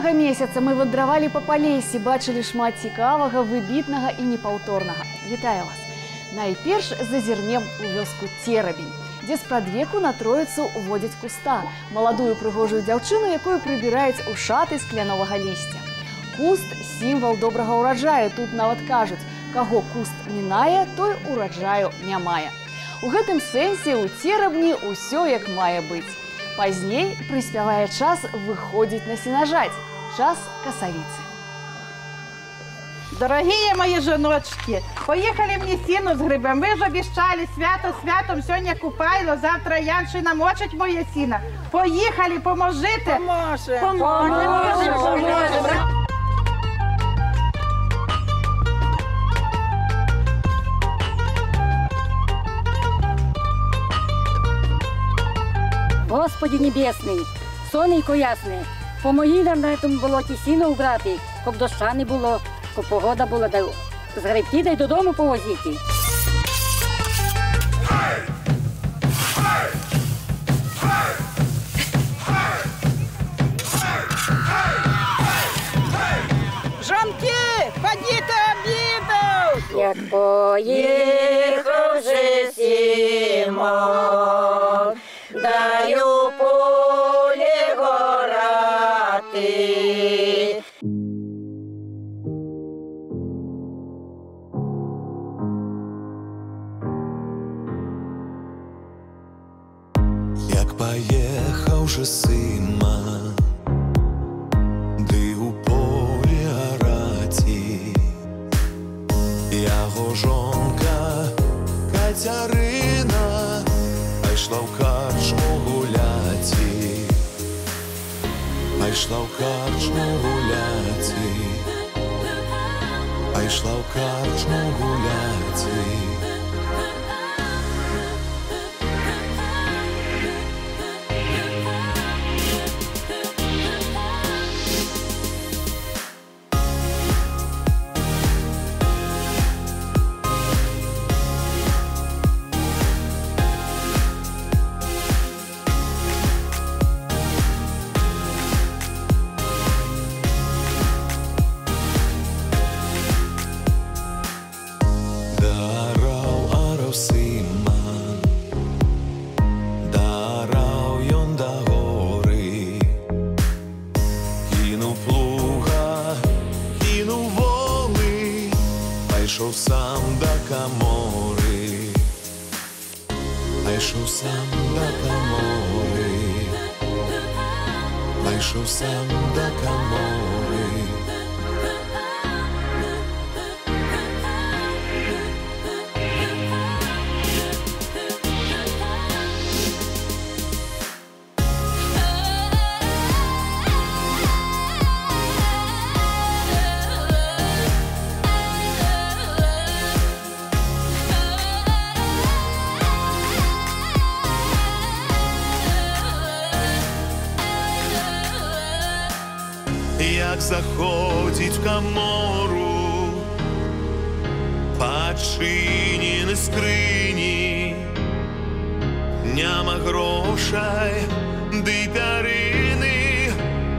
Цэлага месяца мы вандравалі па палесе, бачылі шмат цікавага, выбітнага і непаўторнага. Вітаю вас! Найперш зазірнем у вёску Церабень, дзе спрадвеку на Троіцу водзяць куста, маладую прыгожую дзяўчыну, якую прыбіраюць у шаты з кляновага лісця. Куст – сімвал добрага ўраджаю. Тут нават кажуць, каго куст мінае, той ураджаю не мае. У гэтым сэнсе ў Церабні ўсё як мае быць. Пазней прыспявае час выходзіць на сенажаць. Час касавіцы. Дорогие мои женочки, поехали мне сіну згребем. Ви ж обіщали свято святом, сьогодні Купайло, завтра Янши намочить моє сіно. Поїхали, поможете? Поможемо. Господи небесний, сонечко ясне, помоги нам на цьому болоті сіно убрати, щоб доща не було, щоб погода була, да згребти, да й додому повозити. Жонки, ходіть обіду! Як поїхав же Сімон, даю поле горати. Як поїхав же Симон, ди у полі орати, яго жонка Катерина пайшла в карчму гуляти, пайшла в карчму гуляти, пайшла в карчму гуляти. Пайшов сам до камори, пайшов сам до камори, пайшов сам до камори. Як заходить в камору, подчинены скрині, няма грошей, ды пярыны,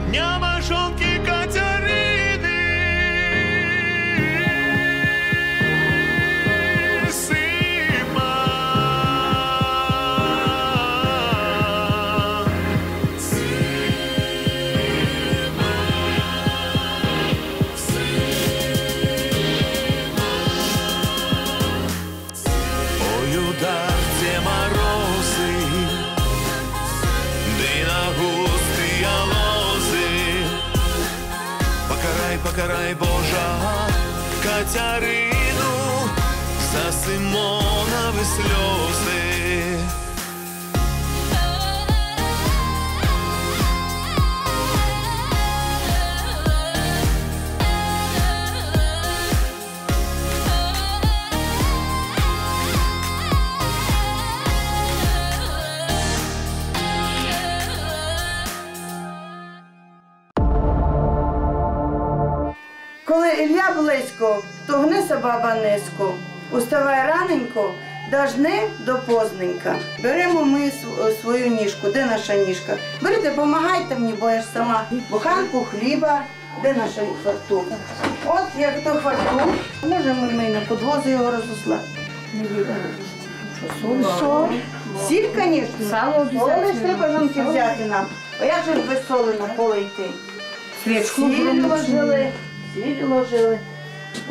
няма жонки Катерины. Покарай, Божа, Катерину за Симонові сльози. Коли Ілля близько, то гнися баба низько. Уставай раненько, Должны до позненька. Беремо ми свою ніжку. Де наша ніжка? Берете, допомагайте мені, бо я ж сама. Буханку хліба. Де наша фартух? От як то фартух. Можемо ми на подвозу його розослати. Соль. Сіль, звісно. Сало ж треба жінки взяти нам. А як же без соли на поле йти? Сіль ложили.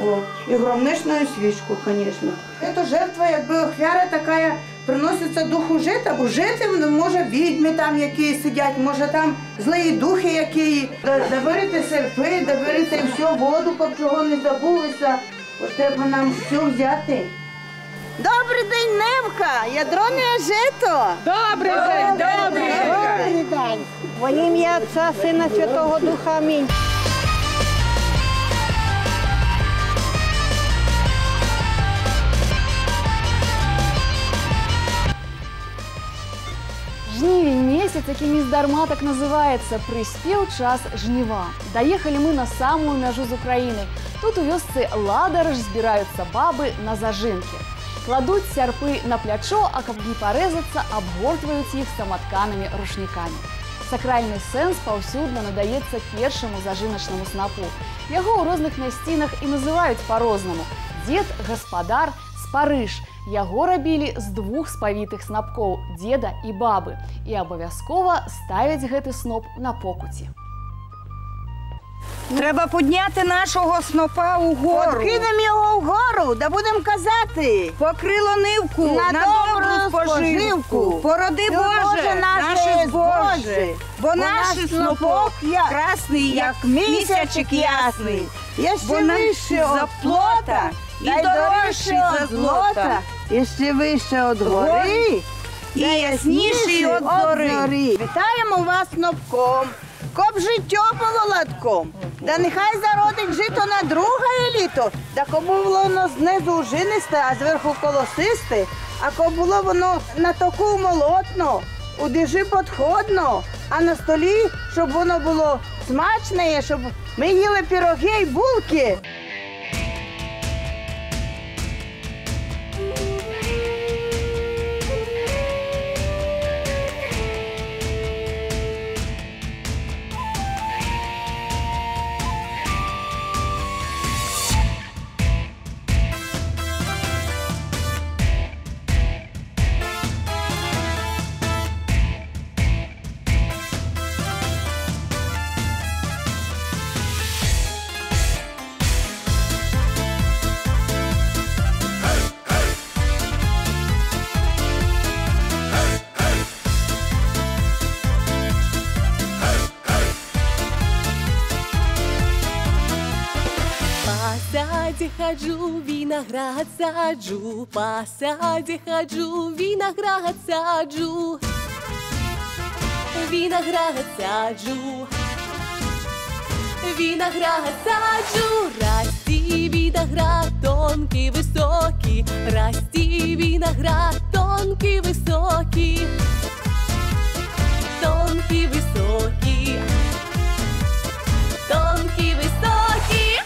О, і громничну свічку, звісно. Це жертва, якби охвяра така, приноситься духу жита, бо жити може відьми там, які сидять, може там злі духи, які. Доберете серпи, доберете все, воду, щоб чого не забулися. Ось треба нам все взяти. Добрий день, Невка! Ядро не жито! Добрий день, добрий день! Во ім'я Отця, Сина, Святого Духа, амінь. Жнивень месяц, який нездарма так называется, приспел час жнива. Доехали мы на самую мяжу з Украины. Тут у вёсцы Ладарж збираюцца бабы на зажинки. Кладут сярпы на плячо, а каб не порезаться, обгортваюць іх самотканными рушниками. Сакральны сэнс паўсюдна надаецца першаму зажыначнаму снапу. Яго ў розных мясцінах і называюць па-рознаму. Дед, гаспадар, спарыш. Яго рабілі з двух спавітых снапкоў – деда і бабы. І абавязкова ставяць гэты сноп на покуці. Треба підняти нашого снопа угору. Подкинемо його вгору, да будемо казати. Покрило нивку на добру споживку. Породи Боже, наше збоже. Бо наш снопок красний, як місячик ясний. Бо вище за плота і дорожчий за злота. І ще вище від гори, і ясніший від зори. Вітаємо вас снопком, коб життя було ладком. Да нехай зародить жито на друге літо, да коб було воно знизу ужинисте, а зверху колосисте, а коб було воно на току молотно, у дежі подходно, а на столі, щоб воно було смачне, щоб ми їли пироги і булки. саде ходжу, виноград саджу, по саде ходжу, виноград саджу, виноград саджу, виноград саджу. Расти виноград тонкий, высокий, расти виноград тонкий, высокий, тонкий, высокий, тонкий, высокий.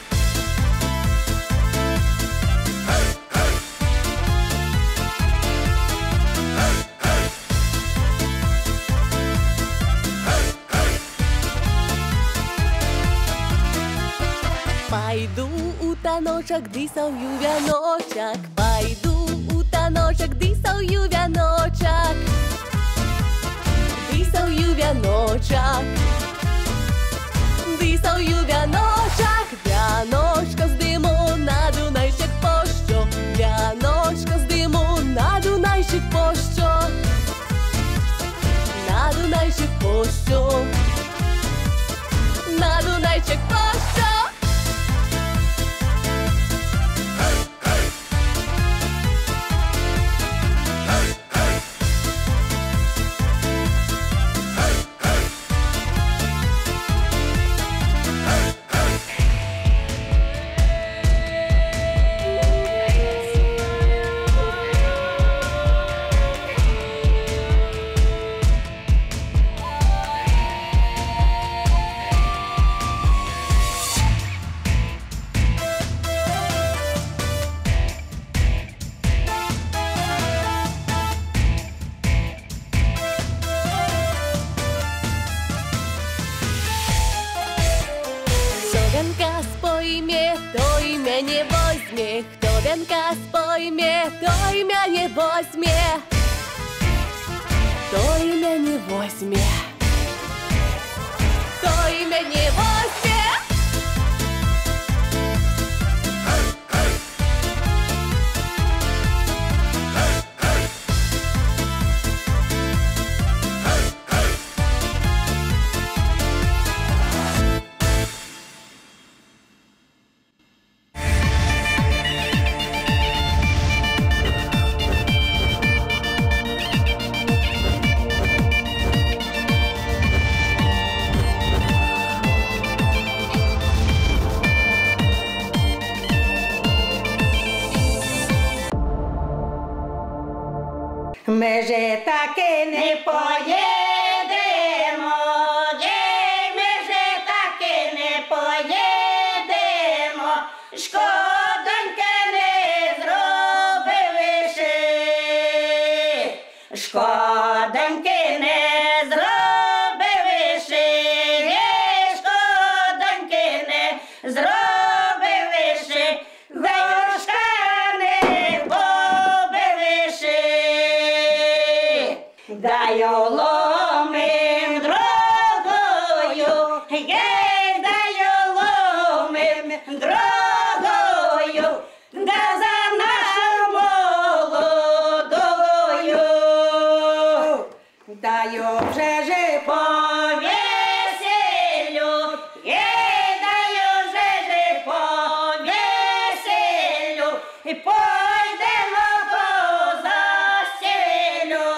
Пойду у таночок, дисаю вяночок, пойду у таночок, дисаю вяночок, дисаю вяночок, дисаю вяночок, вяночка з диму на Дунайщик пощо, вяночка з диму на Дунайщик пощо, на Дунайщик пощо, на Дунайщик пощо. той ім'я не возьме, хто венка спойме, той ім'я не возьме, той ім'я не возьме, той ім'я не возьме. Ми же таки не поїдемо, ми же таки не поїдемо, шкодоньки не зробили ще, шкодоньки не зробили ще, шкодоньки не зробили ще, горшка не побили ще. Дай ломим дорогою, гей, дай ломим дорогою, да за нашу молодою. Дай вже же по веселю, гей, дай вже же по веселю, і пойдемо по застелю.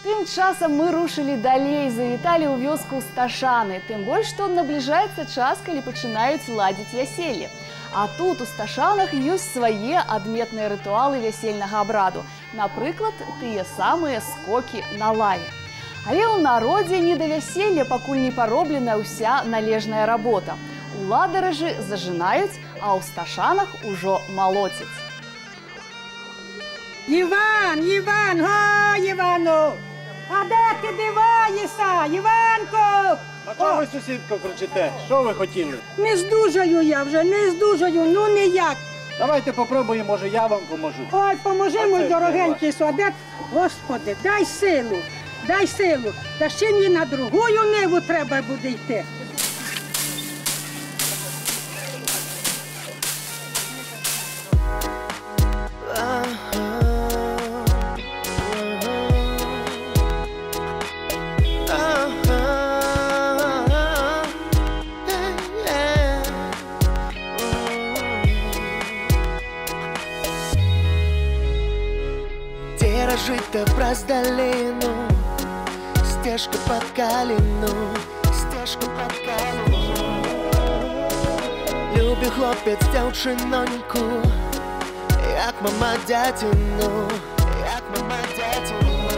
Тым часам мы рушылі далей, завіталі ў вёску Сташаны. Тым больш, што набліжаецца час, калі пачынаюць ладзіць вяселле. А тут у Сташанах ёсць свае адметныя рытуалы вясельнага абраду. Напрыклад, тыя самыя скокі на лаве. Але ў народзе не да вяселля, пакуль не пароблена ўся належная работа. Уладаражы зажынаюць, а ў Сташанах ужо малоцяць. Іван, Іван, го, Івану! А де ти диваєшся, Іванко? А чого ви, сусідко, кричите? Що ви хотіли? Не здужаю я вже, не здужаю, ну ніяк. Давайте попробуємо, може я вам поможу. Ой, поможи, мій Оце дорогенький Содет. Господи, дай силу, дай силу. Та ще мені на другую ниву треба буде йти. Жито праз долину, стежка под калину, стежка под калину. Любить хлопець дівчиноньку, як мама дятину, як мама дятину.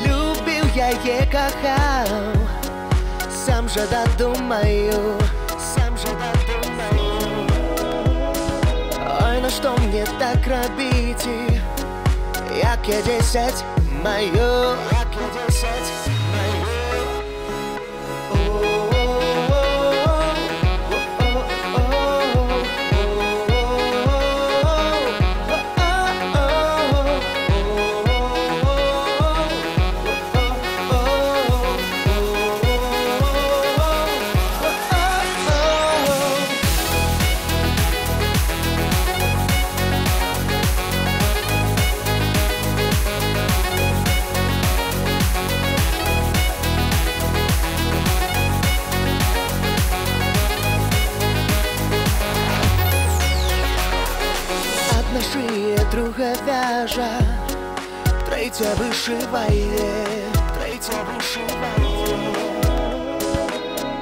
Любив я її, кохав, сам же додумаю, сам же додумаю. Ой, на що мені так робити? Як я 10 маю, як я 10 маю. Друга вяжа, третя вишиває, третя вишиває,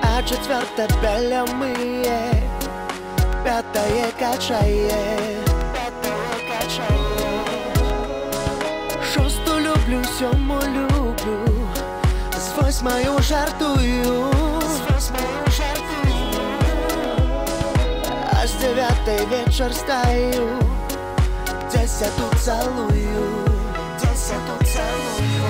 а четверта беля миє, п'ятає качає, п'ятає качає. Шосту люблю, сьому люблю, з восьмою жартую, з восьмою жартую, а з дев'ятої вечір стаю. 10 целую, 10 целую.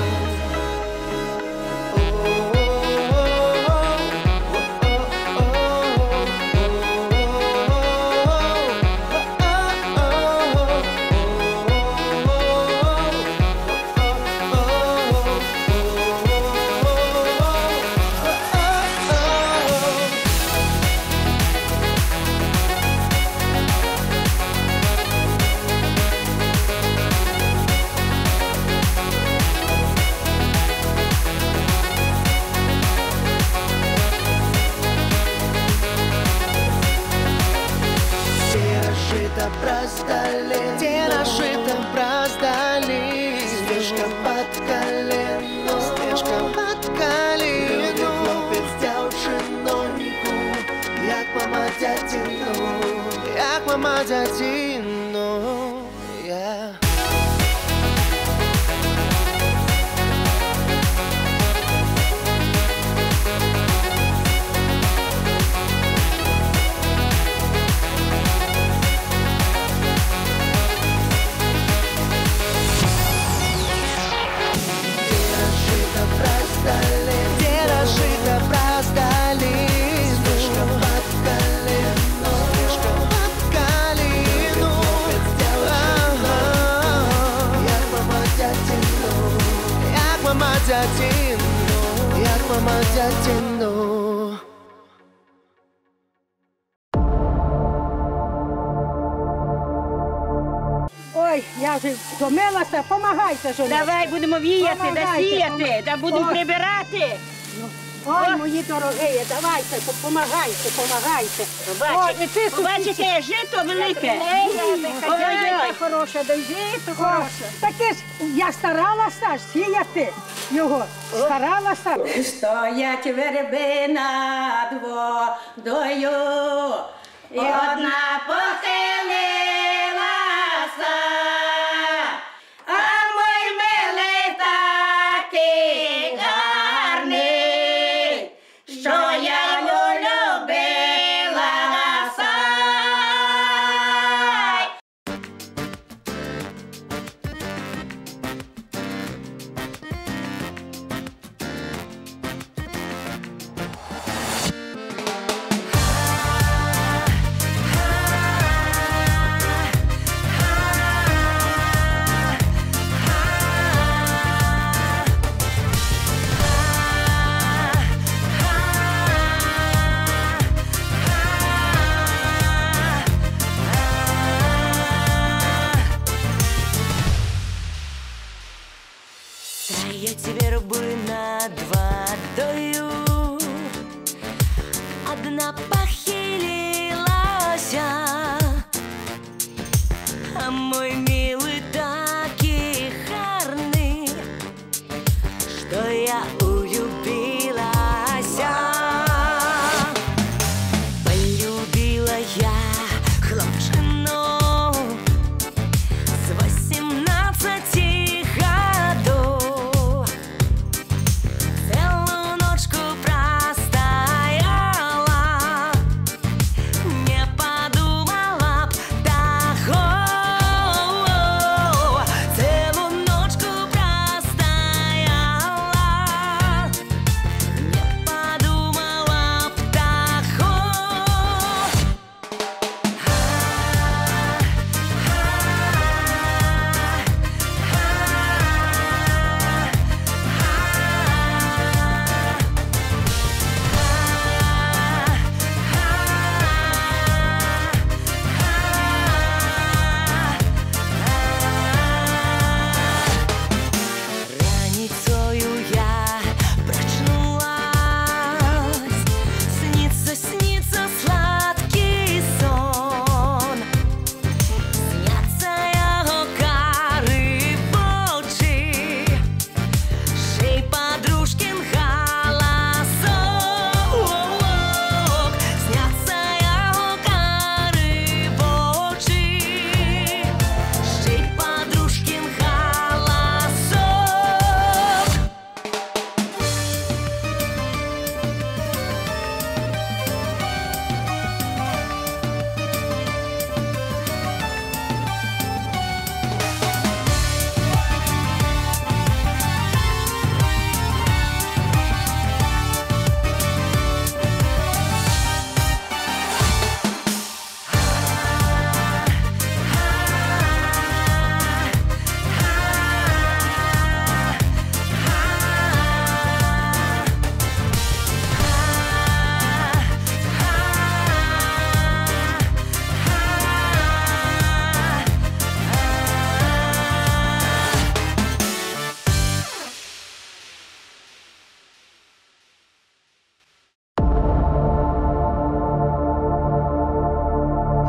мама дядину, як мама дядину. Ой, я вже втомилася, помагайте, жоночка. Давай будемо віяти, да сіяти, да будемо прибирати. Ой, мої дорогі, давайте, помагайте, помагайте. Побачите, жито велике. Ой, хороше, дай жито хороше. Таке ж, я старалася сіяти його, старалася. Стоять верби над водою, і одна похилилася, а мой милий такий гарний, що я любила сай. Стоять вербы над водою, одна похилилася, а мой милый такий гарний, що я улюбилася. Полюбила я хлопчину с 18 годов. Целую ночку простояла, не подумала б такого. Целую ночку простояла, не подумала б такого. Раницою я прочнулась, снится сладкий сон, снятся его кары очи, шей подружкин голосок, снятся его кары очи, шей подружкин голосок.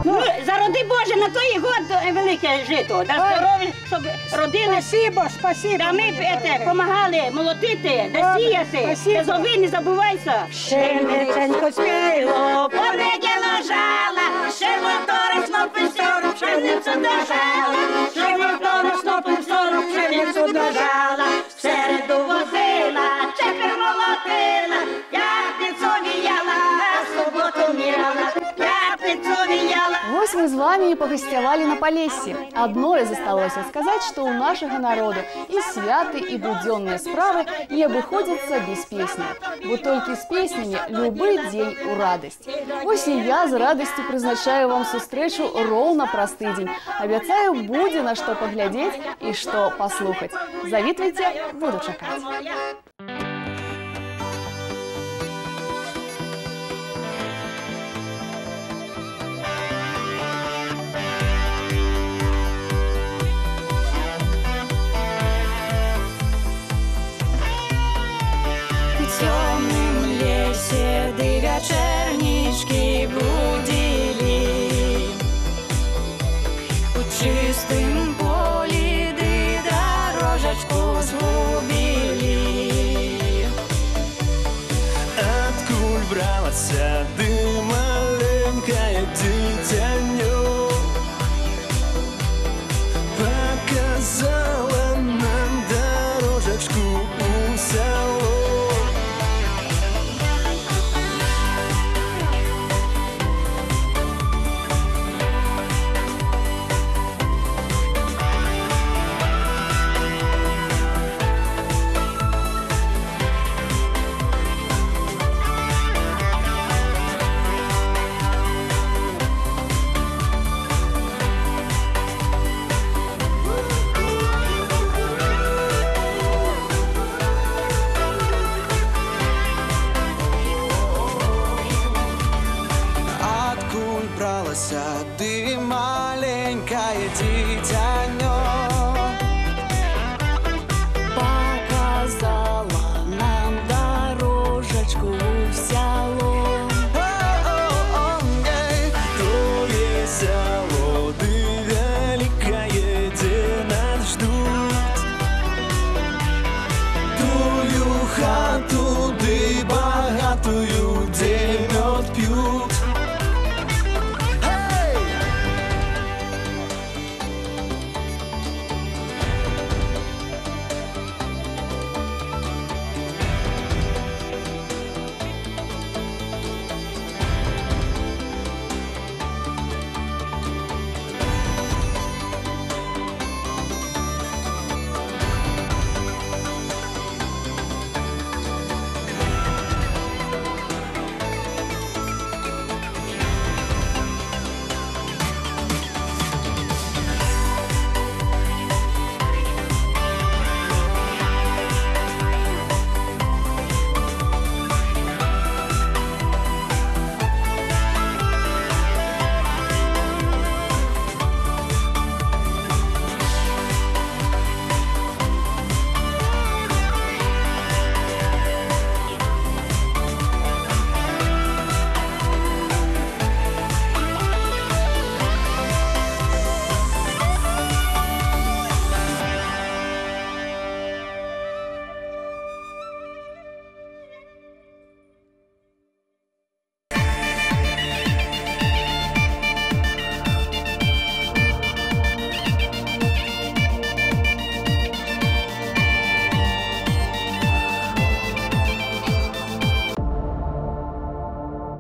Ну, зароди Боже, на той год велике жито, да здоров'я, щоб родини. Спасибо. Да ми допомагали молотити, да сіяти, да зови не забувайся. Ще неченько спіло, Понеділо жала, ще мотори знов пшеницю нажала, чорнотону снопом в сторону пшеницю нажала, в середу возила, четвер молотила, п'ятницю віяла, суботу мірала, п'ятницю віяла. Вось мы з вами и погостявали на Полессі. Одно засталося сказать, что у нашего народа и святы, и буденные справы не обыходятся без песни. Бо только с песнями любой день у радость. Вось и я з радостью призначаю вам сустрэчу ровно про тыдзень. Обещаю, будет на что поглядеть и что послухать. Завітвайте, буду чакать. В темном лесе ды вечернички будили, у чистым поле ды дорожечку сгубили. Откуль бралася ды